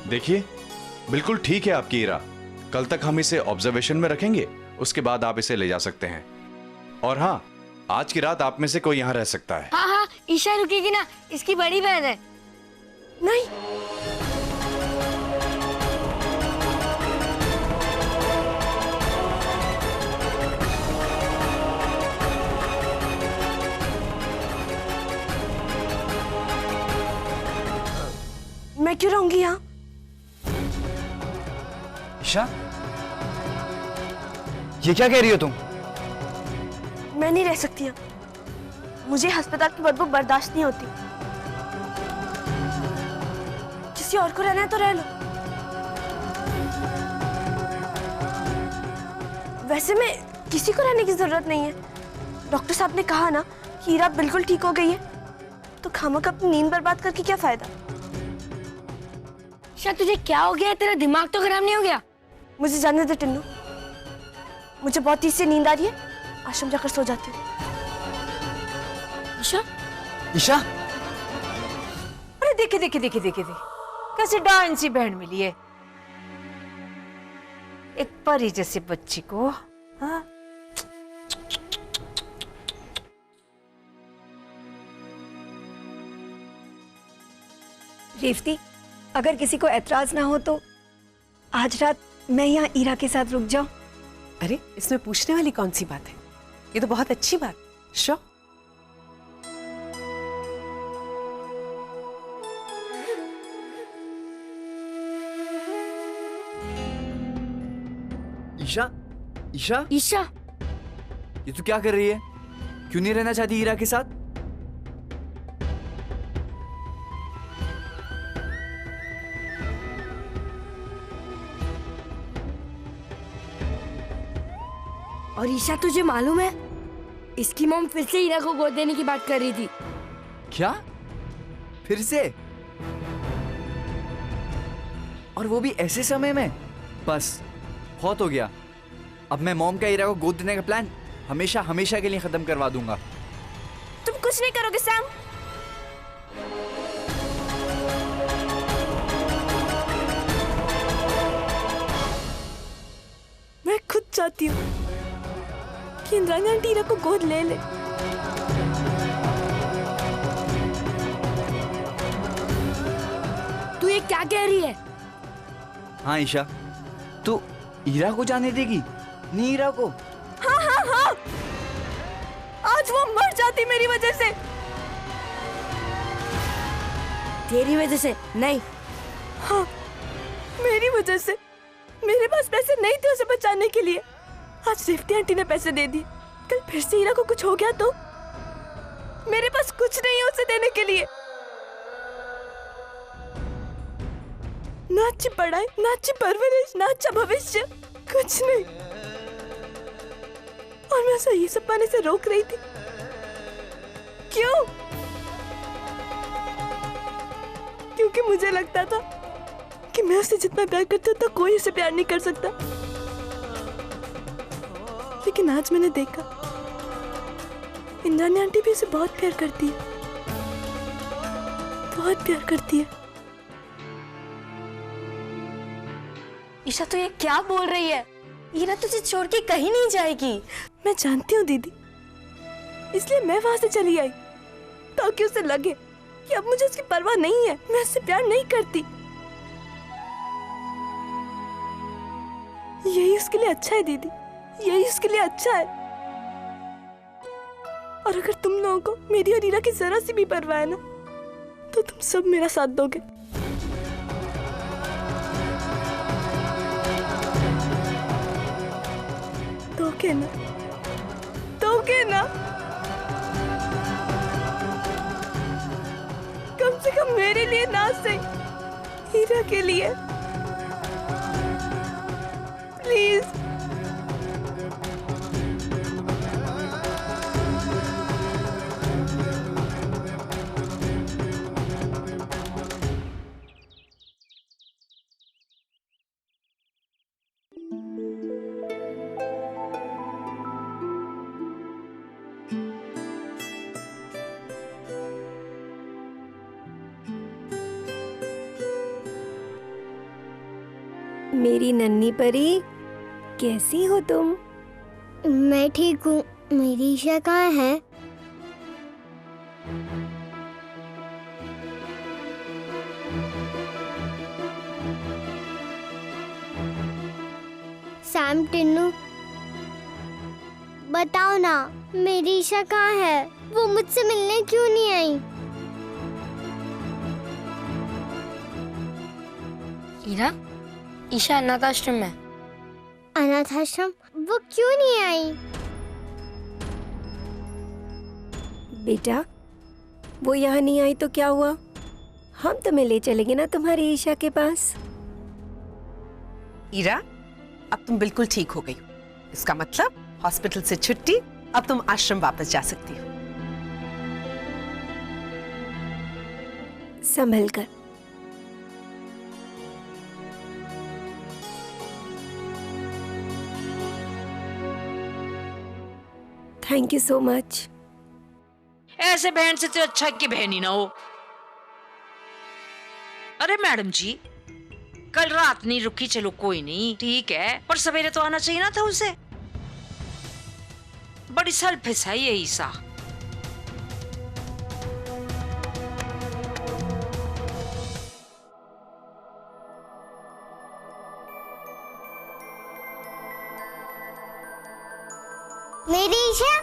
देखिए, बिल्कुल ठीक है आपकी ईरा। कल तक हम इसे ऑब्जर्वेशन में रखेंगे, उसके बाद आप इसे ले जा सकते हैं। और हाँ, आज की रात आप में से कोई यहाँ रह सकता है। हाँ हाँ, ईशा रुकेगी ना, इसकी बड़ी बहन है। नहीं, मैं क्यों रहूंगी यहाँ? ईशा, ये क्या कह रही हो तुम? मैं नहीं रह सकती यहाँ। मुझे अस्पताल की बदबू बर्दाश्त नहीं होती। किसी और को रहना है तो रह लो। वैसे में किसी को रहने की जरूरत नहीं है। डॉक्टर साहब ने कहा ना कि हीरा बिल्कुल ठीक हो गई है, तो खामखा अपनी नींद बर्बाद करके क्या फायदा। ईशा, तुझे क्या हो गया है? तेरा दिमाग तो खराब नहीं हो गया? मुझे जाने दे टिन्नू, मुझे बहुत तेज से नींद आ रही है। आश्रम जाकर सो जाती हूँ। ईशा, ईशा, अरे देखे देखे देखे देखे देखे कैसे डाइन सी बहन मिली है, एक परी जैसे बच्ची को। हाँ, रेवती, अगर किसी को ऐतराज ना हो तो आज रात मैं यहाँ ईरा के साथ रुक जाऊं। अरे इसमें पूछने वाली कौन सी बात है? ये तो बहुत अच्छी बात। शो ईशा, ईशा, ईशा, ये तू क्या कर रही है? क्यों नहीं रहना चाहती हीरा के साथ? और ईशा, तुझे मालूम है इसकी मॉम फिर से हीरा को गोद देने की बात कर रही थी। क्या? फिर से? और वो भी ऐसे समय में? बस बहुत हो गया। अब मैं मॉम का हीरा को गोद देने का प्लान हमेशा हमेशा के लिए खत्म करवा दूंगा। तुम कुछ नहीं करोगे सैम। मैं खुद चाहती हूँ कि इंद्राणी आंटी हीरा को गोद ले ले। तू ये क्या कह रही है? हाँ ईशा, तू हीरा को जाने देगी? नहीं हीरा को? हाँ हाँ हाँ, आज वो मर जाती मेरी वजह से। तेरी वजह से नहीं। हाँ, मेरी वजह से। मेरे पास पैसे नहीं थे उसे बचाने के लिए। आज रेवती आंटी ने पैसे दे दिए। कल फिर से हीरा को कुछ हो गया तो मेरे पास कुछ नहीं है उसे देने के लिए। ना अच्छी पढ़ाई, ना अच्छी परवरिश, ना अच्छा भविष्य, कुछ नहीं। और मैं उसे ये सब पाने से रोक रही थी। क्यों? क्योंकि मुझे लगता था कि मैं उसे जितना प्यार करती हूँ तो कोई उसे प्यार नहीं कर सकता। लेकिन आज मैंने देखा इंद्राणी आंटी भी उसे बहुत प्यार करती है, बहुत प्यार करती है। ईशा, तो ये क्या बोल रही है? हीरा तुझे छोड़ के कहीं नहीं जाएगी। मैं जानती हूँ दीदी, इसलिए मैं वहां से चली आई ताकि उसे लगे कि अब मुझे उसकी परवाह नहीं है, मैं उससे प्यार नहीं करती। यही उसके लिए अच्छा है दीदी, यही उसके लिए अच्छा है। और अगर तुम लोगों को मेरी और हीरा की जरा सी भी परवाह है ना, तो तुम सब मेरा साथ दोगे। दोगे ना? दोगे ना? कम से कम मेरे लिए ना सही, हीरा के लिए प्लीज। मेरी नन्ही परी, कैसी हो तुम? मैं ठीक हूँ। मेरी ईशा कहाँ है? सैम, टिन्नू, बताओ ना, मेरी ईशा कहाँ है? वो मुझसे मिलने क्यों नहीं आई? ईरा, ईशा अनाथ आश्रम में। अनाथ आश्रम? वो क्यों नहीं आई? बेटा, वो यहाँ नहीं आई तो क्या हुआ? हम तुम्हें ले चलेंगे ना तुम्हारी ईशा के पास। ईरा, अब तुम बिल्कुल ठीक हो गई हो। इसका मतलब हॉस्पिटल से छुट्टी, अब तुम आश्रम वापस जा सकती हो। संभल कर। Thank you so much. ऐसे बहन से तो अच्छा कि बहन ही ना हो। अरे मैडम जी, कल रात नहीं रुकी, चलो कोई नहीं, ठीक है, पर सवेरे तो आना चाहिए ना था उसे। बड़ी सेल्फिश है ये ईशा। मेरी ईशा?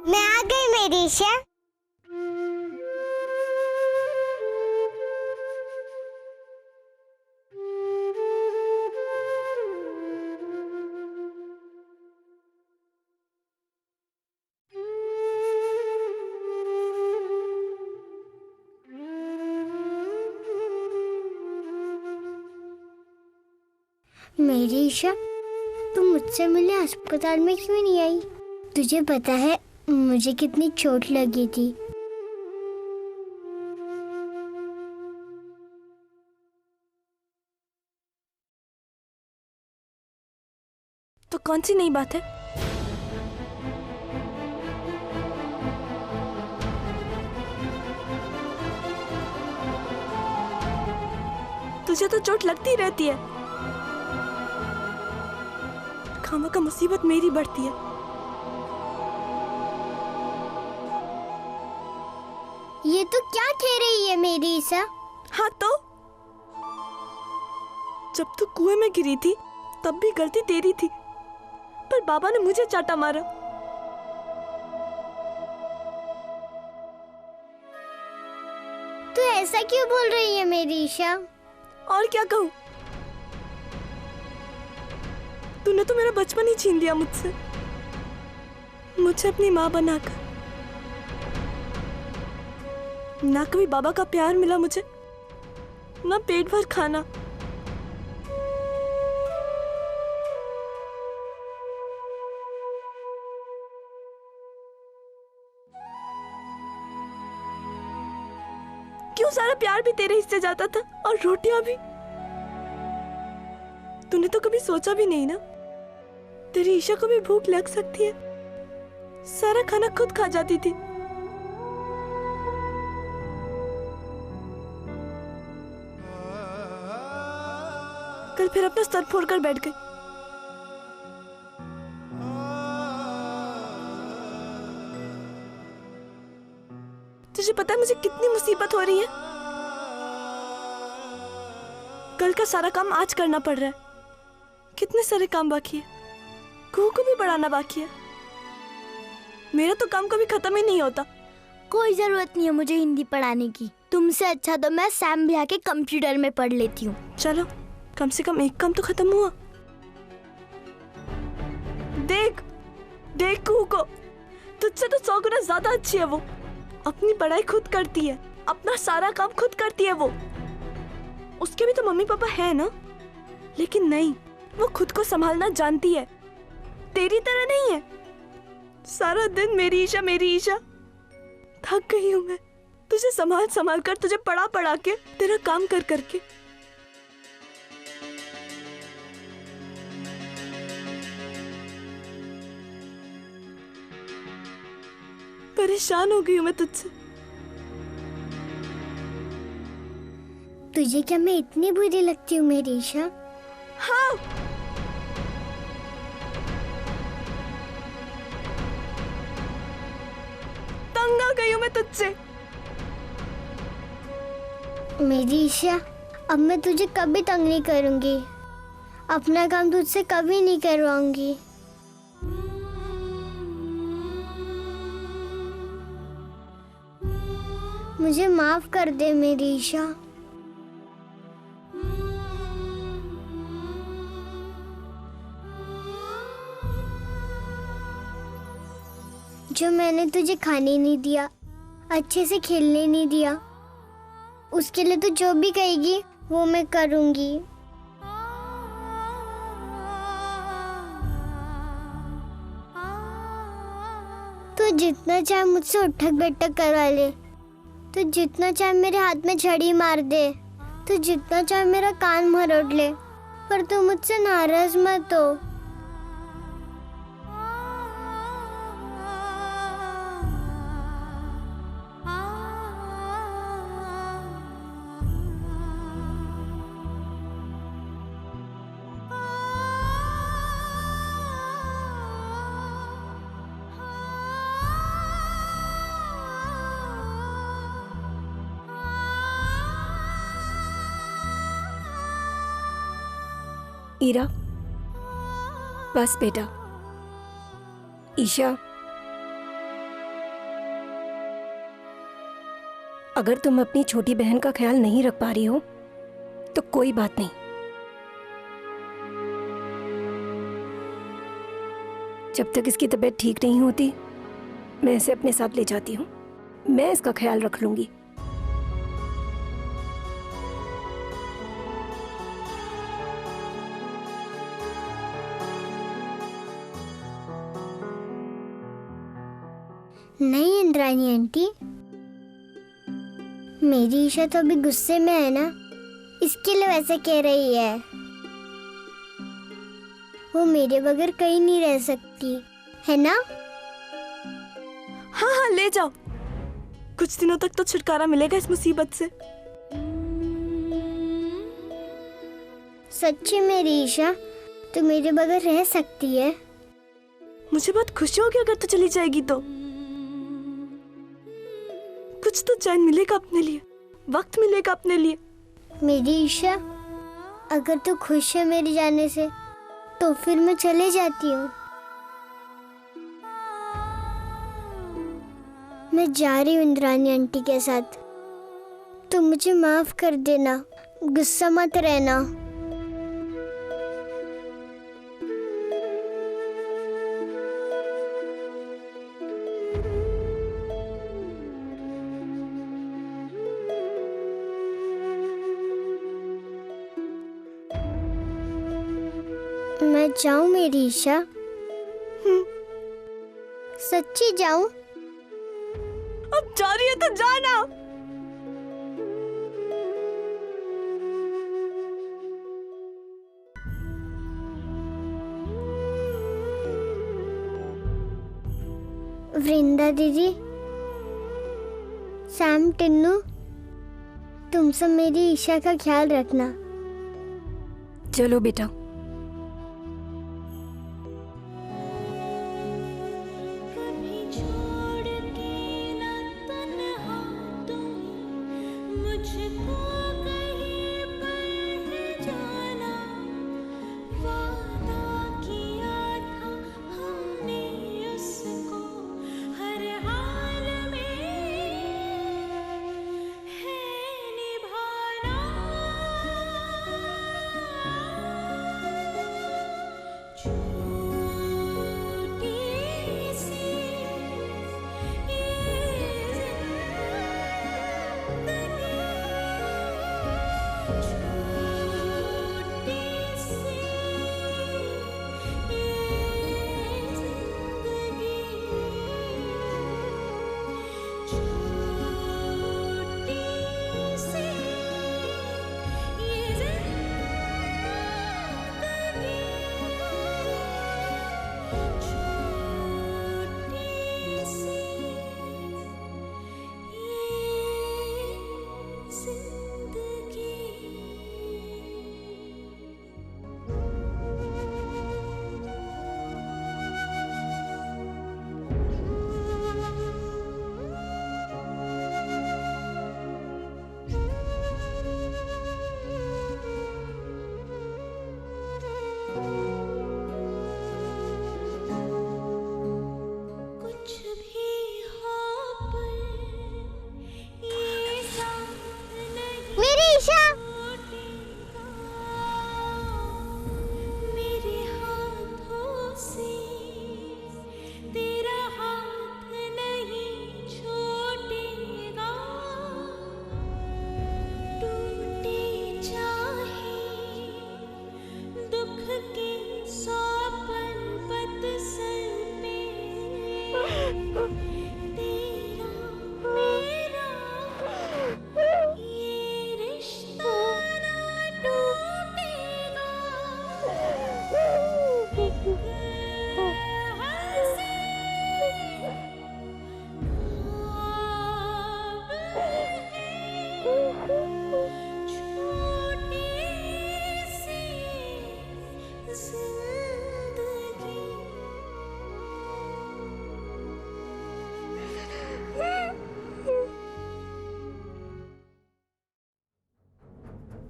मैं आ गई मेरी ईशा। मेरी ईशा, तुम मुझसे मिलने अस्पताल में क्यों नहीं आई? तुझे पता है मुझे कितनी चोट लगी थी? तो कौन सी नई बात है? तुझे तो चोट लगती रहती है। खामा का मुसीबत मेरी बढ़ती है। ये तो क्या कह रही है मेरी ईशा? हाँ तो जब तू कुएं में गिरी थी तब भी गलती तेरी थी, पर बाबा ने मुझे चाटा मारा। तू ऐसा क्यों बोल रही है मेरी ईशा? और क्या कहूँ? तूने तो मेरा बचपन ही छीन लिया मुझसे, मुझे अपनी माँ बनाकर। ना कभी बाबा का प्यार मिला मुझे, ना पेट भर खाना। क्यों सारा प्यार भी तेरे हिस्से जाता था और रोटियां भी? तूने तो कभी सोचा भी नहीं ना, तेरी ईशा को भी भूख लग सकती है। सारा खाना खुद खा जाती थी। कल फिर अपना सर फोड़कर बैठ गई। तुझे पता है मुझे कितनी मुसीबत हो रही है? कल का सारा काम आज करना पड़ रहा है। कितने सारे काम बाकी है, कुहू को भी पढ़ाना बाकी है। मेरा तो काम कभी खत्म ही नहीं होता। कोई जरूरत नहीं है मुझे हिंदी पढ़ाने की। तुमसे अच्छा तो मैं सैम भैया के कंप्यूटर में पढ़ लेती हूँ। चलो, कम से कम एक काम तो खत्म हुआ। देख देख कुहू को, तुझसे तो 100 गुना ज्यादा अच्छी है वो। अपनी पढ़ाई खुद करती है, अपना सारा काम खुद करती है वो। उसके भी तो मम्मी पापा है ना, लेकिन नहीं, वो खुद को संभालना जानती है। तेरी तरह नहीं है। सारा दिन मेरी ईशा। थक गई हूं मैं तुझे संभाल संभाल कर, तुझे पढ़ा पढ़ा के, तेरा काम कर करके। परेशान हो गई हूँ मैं तुझसे। तुझे क्या मैं इतनी बुरी लगती हूँ मेरी ईशा? हाँ, तंग आ गई हूँ मैं तुझसे। मेरी ईशा, अब मैं तुझे कभी तंग नहीं करूंगी। अपना काम तुझसे कभी नहीं करवाऊंगी। मुझे माफ कर दे मेरी ईशा। जो मैंने तुझे खाने नहीं दिया, अच्छे से खेलने नहीं दिया, उसके लिए तू जो भी कहेगी वो मैं करूंगी। तू जितना चाहे मुझसे उठक बैठक करवा ले, तू जितना चाहे मेरे हाथ में छड़ी मार दे, तू जितना चाहे मेरा कान मरोड़ ले, पर तू मुझसे नाराज मत हो। ईरा, बस बेटा। ईशा, अगर तुम अपनी छोटी बहन का ख्याल नहीं रख पा रही हो तो कोई बात नहीं। जब तक इसकी तबीयत ठीक नहीं होती मैं इसे अपने साथ ले जाती हूँ। मैं इसका ख्याल रख लूंगी। नहीं इंद्राणी आंटी, मेरी ईशा तो अभी गुस्से में है ना, इसके लिए वैसे कह रही है। वो मेरे बगैर कहीं नहीं रह सकती है ना? हाँ हाँ, ले जाओ। कुछ दिनों तक तो छुटकारा मिलेगा इस मुसीबत से। सच्ची मेरी ईशा, तू मेरे बगैर रह सकती है? मुझे बहुत खुशी होगी अगर तू चली जाएगी तो। कुछ तो चैन मिलेगा अपने लिए, वक्त मिलेगा अपने लिए। मेरी ईशा, अगर तू खुश है मेरे जाने से तो फिर मैं चले जाती हूँ। मैं जा रही हूँ इंद्राणी आंटी के साथ। तू मुझे माफ कर देना, गुस्सा मत रहना। मैं जाऊं मेरी ईशा? सच्ची जाऊं? अब जा रही है तो जाना। वृंदा दीदी, सैम, टिन्नू, तुम सब मेरी ईशा का ख्याल रखना। चलो बेटा।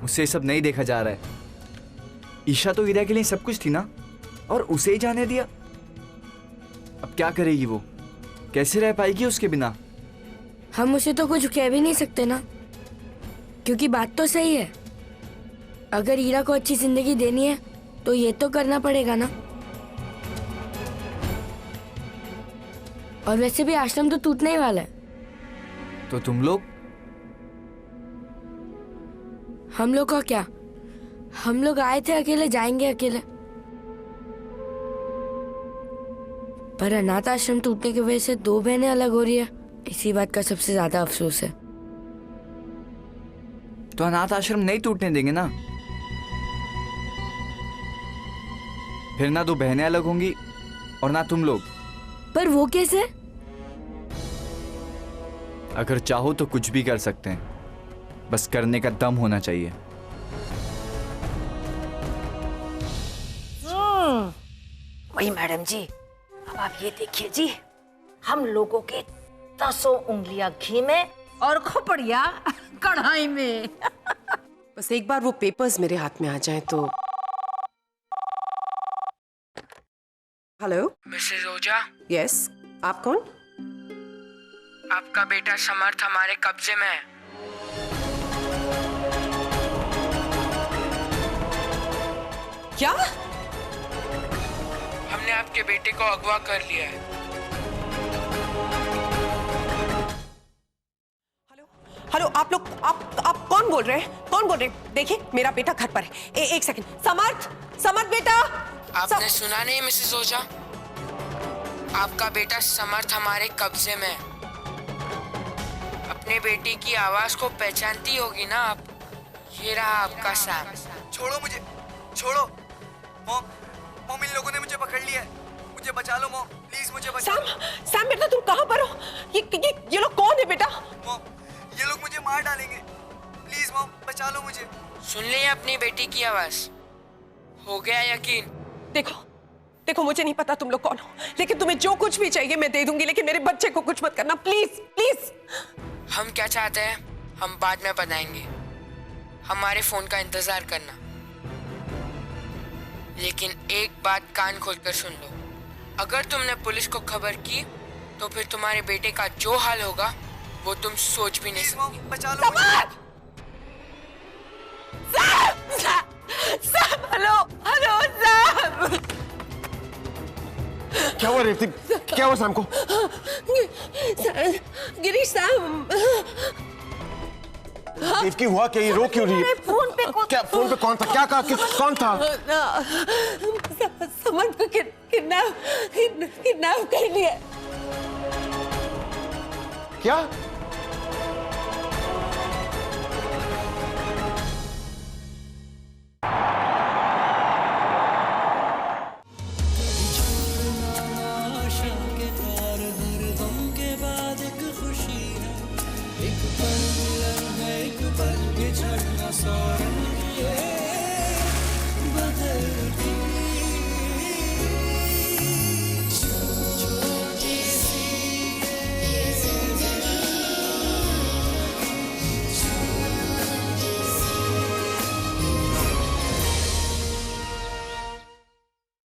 मुझसे ये सब नहीं देखा जा रहा है। ईशा तो ईरा के लिए सब कुछ थी ना, और उसे ही जाने दिया। अब क्या करेगी वो? कैसे रह पाएगी उसके बिना? हम उसे तो कुछ कह भी नहीं सकते ना, क्योंकि बात तो सही है। अगर ईरा को अच्छी जिंदगी देनी है तो ये तो करना पड़ेगा ना। और वैसे भी आश्रम तो टूटने ही वाला है। तो तुम लोग? हम लोग का क्या? हम लोग आए थे अकेले, जाएंगे अकेले। पर अनाथ आश्रम टूटने की वजह से 2 बहनें अलग हो रही है, इसी बात का सबसे ज्यादा अफसोस है। तो अनाथ आश्रम नहीं टूटने देंगे ना। फिर ना 2 बहनें अलग होंगी और ना तुम लोग। पर वो कैसे? अगर चाहो तो कुछ भी कर सकते हैं, बस करने का दम होना चाहिए। वही मैडम जी, अब आप ये देखिए जी, हम लोगों के 10 उंगलियां घी में और खोपड़िया कढ़ाई में। बस एक बार वो पेपर्स मेरे हाथ में आ जाएं तो। हेलो मिसेस ओझा, यस, आप कौन? आपका बेटा समर्थ हमारे कब्जे में है। क्या? हमने आपके बेटे को अगवा कर लिया है। हेलो, आप लोग, आप कौन बोल रहे हैं? कौन बोल रहे हैं? देखिए, मेरा बेटा घर पर है। एक सेकंड। समर्थ बेटा। आपने सुना नहीं मिसेस ओझा? आपका बेटा समर्थ हमारे कब्जे में है। अपने बेटी की आवाज को पहचानती होगी ना आप? ये रहा आपका सैम। छोड़ो मुझे, छोड़ो। मॉम, इन लोगों ने मुझे पकड़ लिया है। मुझे बचा लो मॉम, प्लीज मुझे बचा लो। सैम बेटा, तुम कहाँ पर हो? ये लोग कौन है बेटा? मॉम, ये लोग मुझे मार डालेंगे। प्लीज मॉम, बचा लो मुझे। सुन ली अपनी बेटी की आवाज? हो गया यकीन? देखो, मुझे नहीं पता तुम लोग कौन हो, लेकिन तुम्हें जो कुछ भी चाहिए मैं दे दूंगी, लेकिन मेरे बच्चे को कुछ मत करना, प्लीज प्लीज। हम क्या चाहते हैं हम बाद में बताएंगे। हमारे फोन का इंतजार करना। लेकिन एक बात कान खोलकर सुन लो, अगर तुमने पुलिस को खबर की तो फिर तुम्हारे बेटे का जो हाल होगा वो तुम सोच भी नहीं सकती। बचा लो मुझे। Hello Sam. क्या हुआ रेवती? क्या हुआ सैम को? गिरीश सैम। देवकी, हुआ क्या? ये रो क्यों रही है? फोन पे क्या फोन पे कौन था? क्या कहा? कौन था? समर्थ को किडनैप कर लिया। क्या? एक पल मिलन है, एक पल के झड़ना सौ